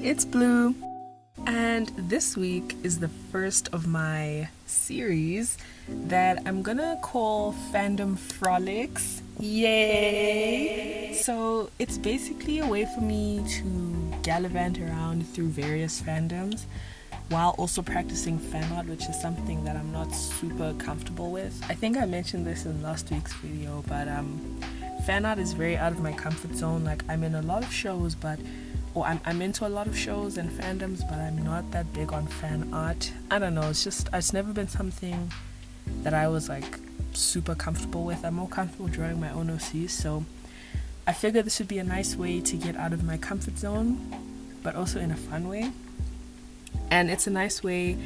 it's Blue, and this week is the first of my series that I'm gonna call Fandom Frolics. Yay! So it's basically a way for me to gallivant around through various fandoms while also practicing fan art, which is something that I'm not super comfortable with. I think I mentioned this in last week's video, but fan art is very out of my comfort zone. Like, I'm in a lot of shows, I'm into a lot of shows and fandoms, but I'm not that big on fan art. I don't know, it's never been something that I was like super comfortable with. I'm more comfortable drawing my own OCs, so I figured this would be a nice way to get out of my comfort zone, but also in a fun way. And it's a nice way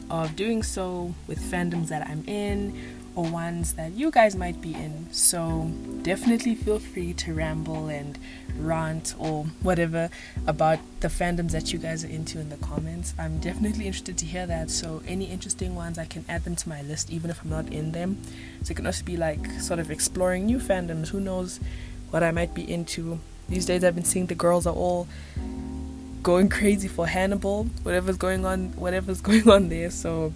of doing so with fandoms that I'm in or ones that you guys might be in. So definitely feel free to ramble and rant or whatever about the fandoms that you guys are into in the comments. I'm definitely interested to hear that, so any interesting ones, I can add them to my list even if I'm not in them. So it can also be like sort of exploring new fandoms. Who knows what I might be into. These days I've been seeing the girls are all going crazy for Hannibal, whatever's going on there, so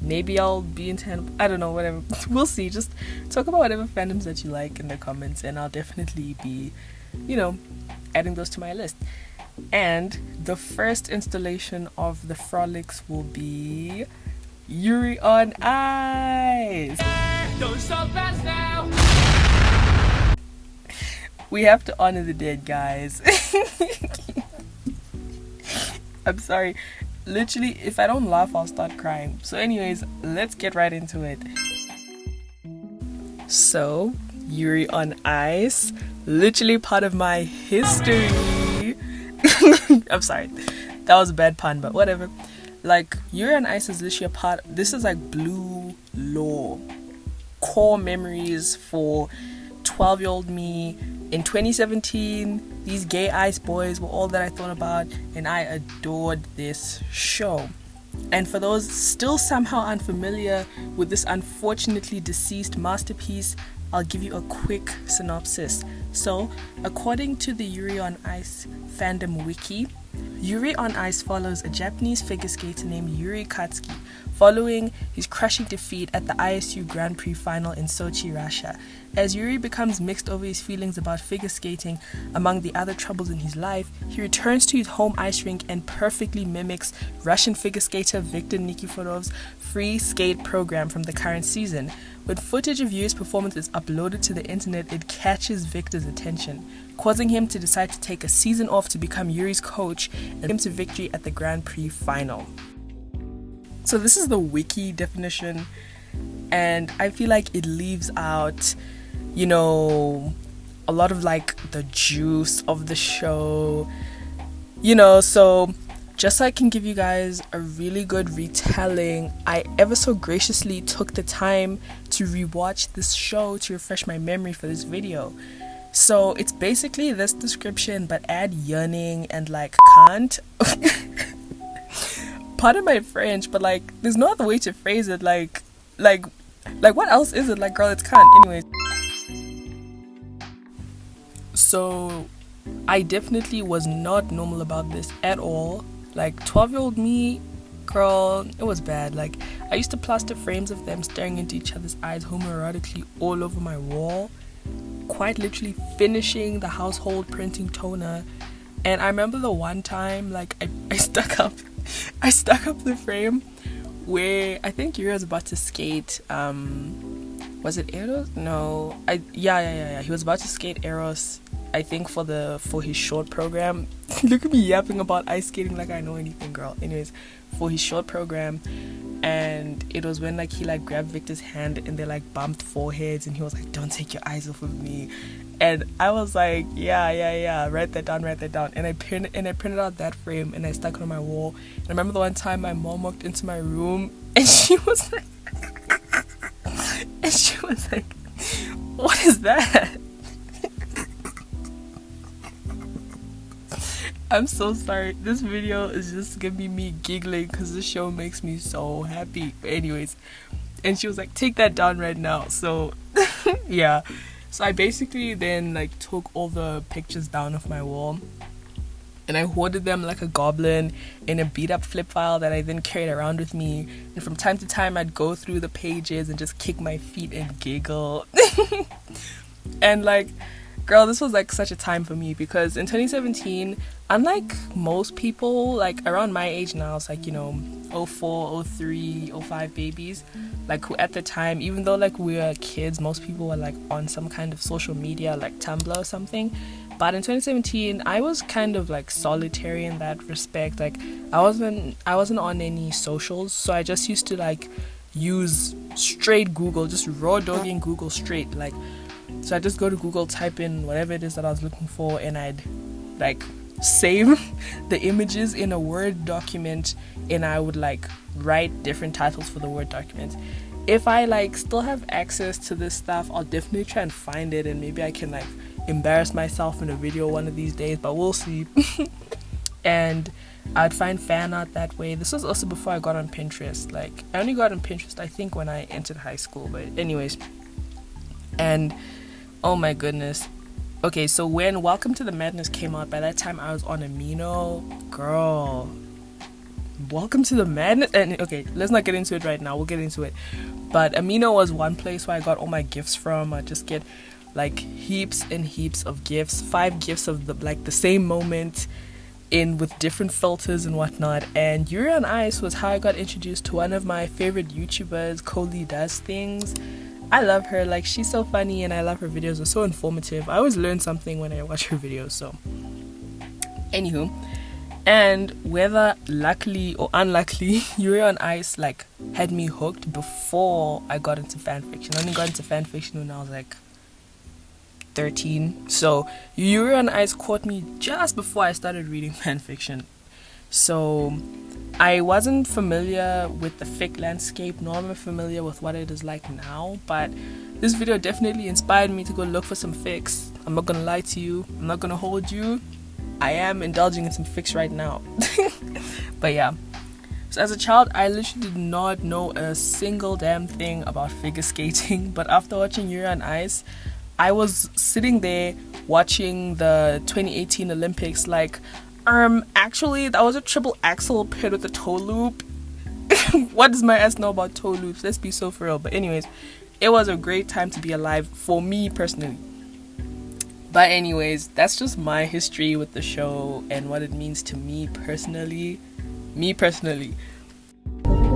maybe I'll be into Hannibal. I don't know, whatever. We'll see. Just talk about whatever fandoms that you like in the comments, and I'll definitely be, adding those to my list. And the first installation of the Frolics will be YURI on Ice. Don't stop us now. We have to honor the dead, guys. I'm sorry. Literally, if I don't laugh, I'll start crying. So anyways, let's get right into it. So, YURI on Ice, literally part of my history. I'm sorry. That was a bad pun, but whatever. Like, YURI on Ice is literally this is like blue lore. Core memories for 12-year-old me. In 2017, these gay ice boys were all that I thought about, and I adored this show. And for those still somehow unfamiliar with this unfortunately deceased masterpiece, I'll give you a quick synopsis. So, according to the YURI on Ice fandom wiki, YURI on Ice follows a Japanese figure skater named Yuri Katsuki, following his crushing defeat at the ISU Grand Prix final in Sochi, Russia. As Yuri becomes mixed over his feelings about figure skating among the other troubles in his life, he returns to his home ice rink and perfectly mimics Russian figure skater Viktor Nikiforov's free skate program from the current season. When footage of Yuri's performance is uploaded to the internet, it catches Viktor's attention, causing him to decide to take a season off to become Yuri's coach and him to victory at the Grand Prix final. So this is the wiki definition, and I feel like it leaves out, a lot of like the juice of the show, so just so I can give you guys a really good retelling, I ever so graciously took the time to rewatch this show to refresh my memory for this video. So it's basically this description, but add yearning and like can't. Pardon my French, but like there's no other way to phrase it. Like what else is it? Like, girl, it's can't. Anyways, so I definitely was not normal about this at all. Like, 12-year-old me, girl, it was bad. Like, I used to plaster frames of them staring into each other's eyes homoerotically all over my wall, quite literally finishing the household printing toner. And I remember the one time, like, I stuck up the frame where I think Yuri was about to skate. Was it Eros? No, yeah. He was about to skate Eros, I think, for his short program. Look at me yapping about ice skating like I know anything, girl. Anyways, for his short program, and it was when like he like grabbed Victor's hand and they like bumped foreheads, and he was like, "Don't take your eyes off of me." And I was like, yeah, write that down. And I printed out that frame and I stuck it on my wall. And I remember the one time my mom walked into my room and she was like, "What is that?" I'm so sorry. This video is just gonna be me giggling because this show makes me so happy. But anyways, and she was like, "Take that down right now." So yeah. So I basically then like took all the pictures down off my wall and I hoarded them like a goblin in a beat up flip file that I then carried around with me. And from time to time, I'd go through the pages and just kick my feet and giggle. And like, girl, this was like such a time for me, because in 2017, unlike most people like around my age now, it's like, you know, 04, 03, 05 babies, like who at the time, even though like we were kids, most people were like on some kind of social media like Tumblr or something. But in 2017, I was kind of like solitary in that respect. Like I wasn't on any socials, so I just used to like use straight Google, just raw dogging Google straight. Like, so I just go to Google, type in whatever it is that I was looking for, and I'd like save the images in a Word document, and I would like write different titles for the Word document. If I like still have access to this stuff, I'll definitely try and find it, and maybe I can like embarrass myself in a video one of these days, but we'll see. And I'd find fan art that way. This was also before I got on Pinterest. Like I only got on Pinterest I think when I entered high school, but anyways. And oh my goodness. Okay, so when Welcome to the Madness came out, by that time I was on Amino. Girl, Welcome to the Madness. And okay, let's not get into it right now, we'll get into it. But Amino was one place where I got all my gifts from. I just get like heaps and heaps of gifts, 5 gifts of the same moment, in with different filters and whatnot. And YURI on Ice was how I got introduced to one of my favorite YouTubers, Coley Does Things. I love her, like she's so funny, and I love her videos, they're so informative. I always learn something when I watch her videos. So anywho, and whether luckily or unluckily, YURI on Ice like had me hooked before I got into fanfiction. I only got into fanfiction when I was like 13. So YURI on Ice caught me just before I started reading fanfiction. So I wasn't familiar with the fic landscape, nor am I familiar with what it is like now, but this video definitely inspired me to go look for some fics. I'm not gonna lie to you, I'm not gonna hold you, I am indulging in some fics right now. But yeah, so as a child I literally did not know a single damn thing about figure skating, but after watching YURI on Ice, I was sitting there watching the 2018 Olympics like, actually that was a triple axel paired with a toe loop. What does my ass know about toe loops? Let's be so for real. But anyways, it was a great time to be alive for me personally. But anyways, that's just my history with the show and what it means to me personally.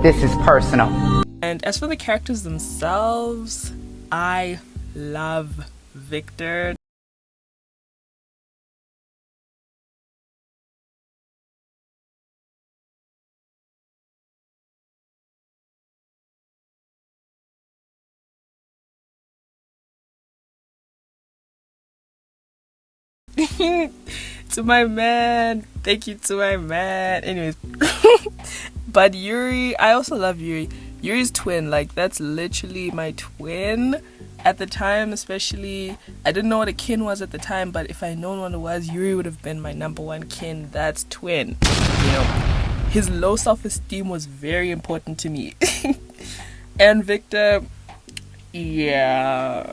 This is personal. And as for the characters themselves, I love Victor. To my man, thank you to my man. Anyways, but Yuri, I also love Yuri. Yuri's twin, like that's literally my twin at the time. Especially, I didn't know what a kin was at the time, but if I known what it was, Yuri would have been my number one kin. That's twin. You know, his low self-esteem was very important to me. And Victor, yeah,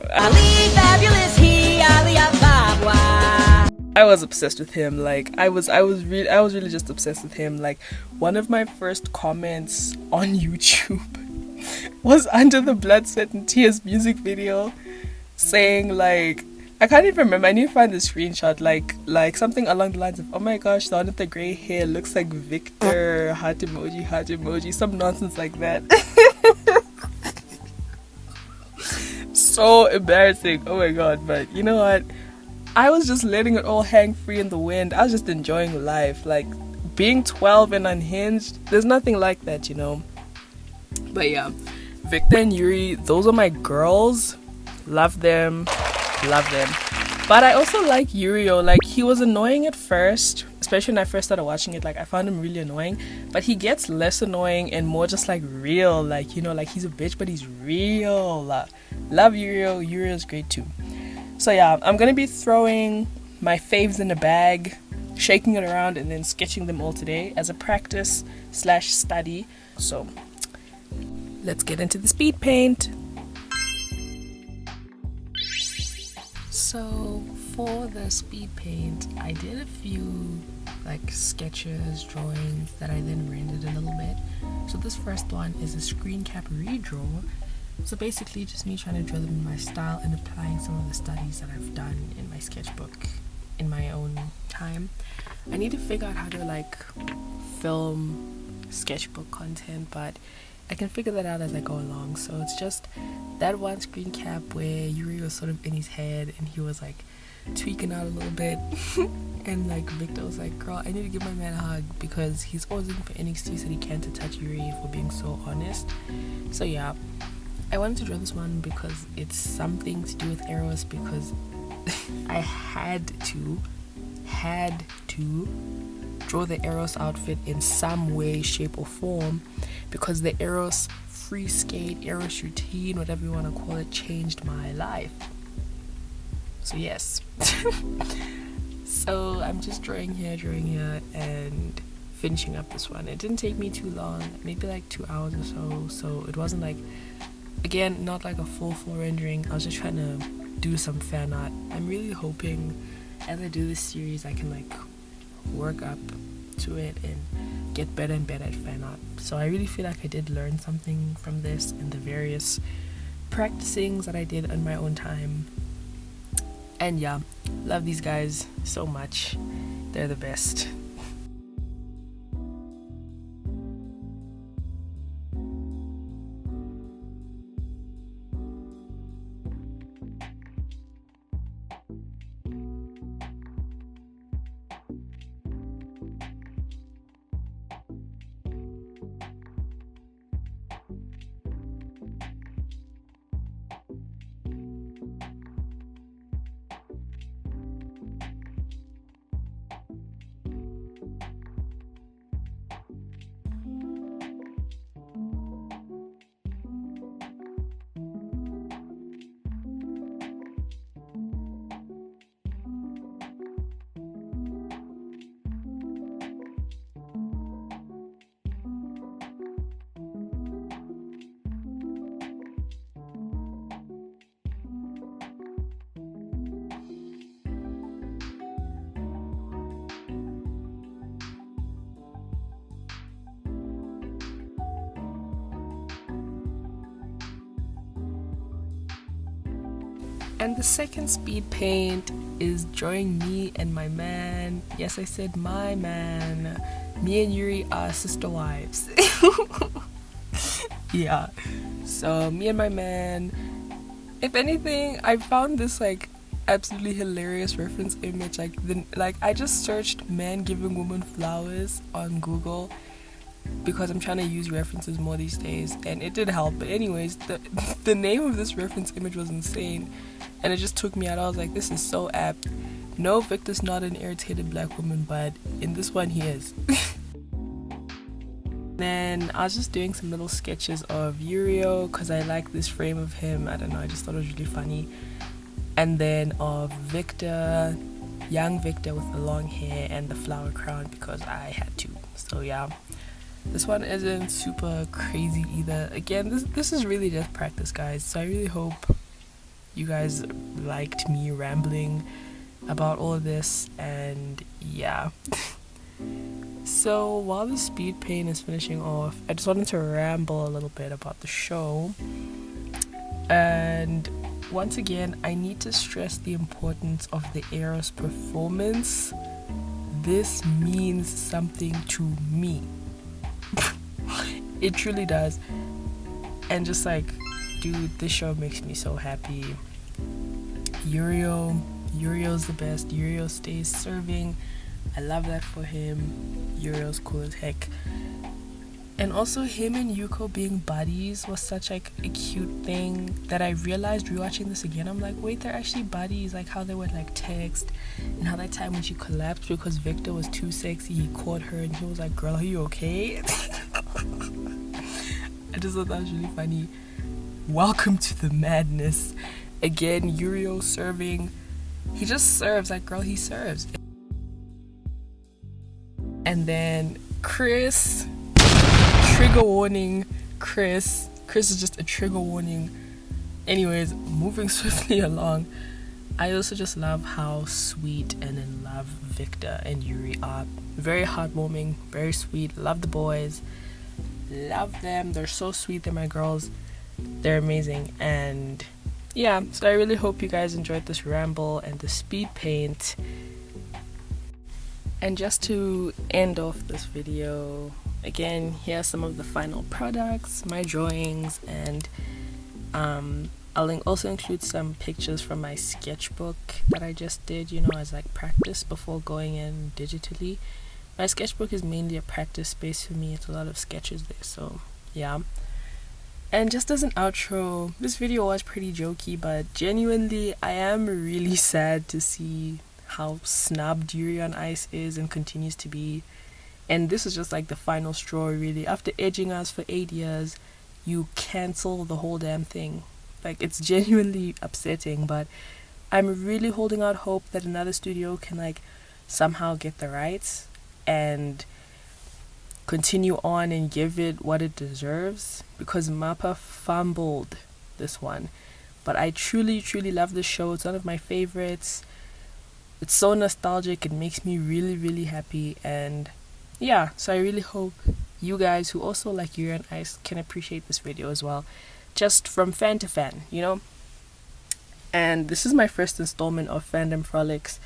I was obsessed with him. Like I was really just obsessed with him. Like one of my first comments on YouTube was under the Blood, Sweat and Tears music video, saying like, I can't even remember, I need to find the screenshot, like something along the lines of, oh my gosh, the one with the grey hair looks like Victor, heart emoji, some nonsense like that. So embarrassing, oh my god. But you know what, I was just letting it all hang free in the wind. I was just enjoying life. Like being 12 and unhinged, there's nothing like that, you know. But yeah, Victor and Yuri, those are my girls. Love them. But I also like Yurio. Like he was annoying at first, especially when I first started watching it. Like I found him really annoying, but he gets less annoying and more just like real. Like, you know, like he's a bitch but he's real. Love Yurio. Yurio's great too. So yeah, I'm gonna be throwing my faves in a bag, shaking it around, and then sketching them all today as a practice / study. So let's get into the speed paint. So for the speed paint, I did a few like sketches, drawings that I then rendered a little bit. So this first one is a screen cap redraw. So basically just me trying to draw them in my style and applying some of the studies that I've done in my sketchbook in my own time. I need to figure out how to like film sketchbook content, but I can figure that out as I go along. So it's just that one screen cap where Yuri was sort of in his head and he was like tweaking out a little bit and like Victor was like, girl, I need to give my man a hug because he's always looking for any excuse that he can to touch Yuri, if we're being so honest. So yeah, I wanted to draw this one because it's something to do with arrows, because I had to draw the Eros outfit in some way, shape or form, because the Eros free skate, Eros routine, whatever you want to call it, changed my life. So yes. So I'm just drawing here and finishing up this one. It didn't take me too long, maybe like 2 hours or so. So it wasn't like, again, not like a full rendering. I was just trying to do some fan art. I'm really hoping as I do this series I can like work up to it and get better and better at fan art. So I really feel like I did learn something from this and the various practicings that I did on my own time. And yeah, love these guys so much. They're the best. And the second speed paint is drawing me and my man. Yes, I said my man. Me and Yuri are sister wives. Yeah. So me and my man. If anything, I found this like absolutely hilarious reference image. Like I just searched man giving woman flowers on Google because I'm trying to use references more these days, and it did help. But anyways, the name of this reference image was insane, and it just took me out. I was like, this is so apt. No, Victor's not an irritated black woman, but in this one he is. Then I was just doing some little sketches of Yurio because I like this frame of him. I don't know, I just thought it was really funny. And then of Victor, young Victor with the long hair and the flower crown because I had to. So yeah, this one isn't super crazy either. Again, this is really just practice, guys. So I really hope you guys liked me rambling about all of this. And yeah. So while the speed paint is finishing off, I just wanted to ramble a little bit about the show. And once again, I need to stress the importance of the Eros performance. This means something to me. It truly does. And just like, dude, this show makes me so happy. Yurio's the best. Yurio stays serving. I love that for him. Yurio's cool as heck. And also him and Yuko being buddies was such like a cute thing that I realized rewatching this again. I'm like, wait, they're actually buddies. Like how they would like text, and how that time when she collapsed because Victor was too sexy, he caught her and he was like, girl, are you okay? I just thought that was really funny. Welcome to the madness. Again, Yurio serving. He just serves. Like, girl, he serves. And then Chris, trigger warning. Chris is just a trigger warning. Anyways, moving swiftly along. I also just love how sweet and in love Victor and Yuri are. Very heartwarming, very sweet. Love the boys. Love them. They're so sweet. They're my girls. They're amazing. And yeah, so I really hope you guys enjoyed this ramble and the speed paint. And just to end off this video, again, here are some of the final products, my drawings, and I'll also include some pictures from my sketchbook that I just did, as like practice before going in digitally. My sketchbook is mainly a practice space for me. It's a lot of sketches there, so yeah. And just as an outro, this video was pretty jokey, but genuinely I am really sad to see how snubbed YURI on Ice is and continues to be. And this is just like the final straw, really. After edging us for 8 years, you cancel the whole damn thing. Like, it's genuinely upsetting, but I'm really holding out hope that another studio can like somehow get the rights and continue on and give it what it deserves, because Mappa fumbled this one. But I truly love this show. It's one of my favorites. It's so nostalgic. It makes me really happy. And yeah, so I really hope you guys who also like YURI on Ice can appreciate this video as well, just from fan to fan, And this is my first installment of Fandom Frolics,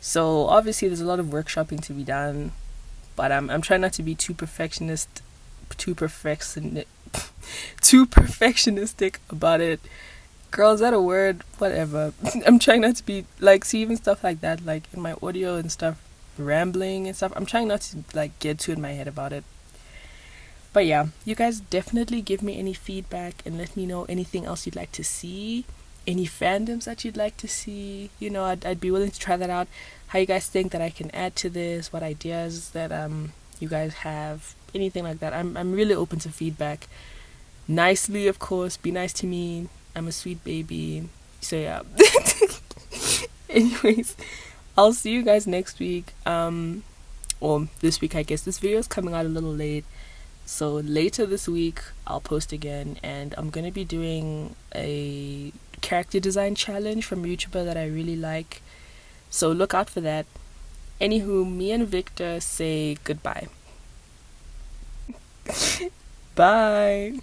so obviously there's a lot of workshopping to be done, but I'm trying not to be too perfectionistic about it. Girl, is that a word? Whatever. I'm trying not to be like, see, even stuff like that, like in my audio and stuff, rambling and stuff, I'm trying not to like get too in my head about it. But yeah, you guys definitely give me any feedback and let me know anything else you'd like to see, any fandoms that you'd like to see. I'd be willing to try that out. How you guys think that I can add to this, what ideas that you guys have, anything like that. I'm really open to feedback. Nicely, of course, be nice to me. I'm a sweet baby. So yeah. Anyways, I'll see you guys next week. Or this week, I guess. This video is coming out a little late. So later this week, I'll post again, and I'm going to be doing a character design challenge from a YouTuber that I really like. So look out for that. Anywho, me and Victor say goodbye. Bye.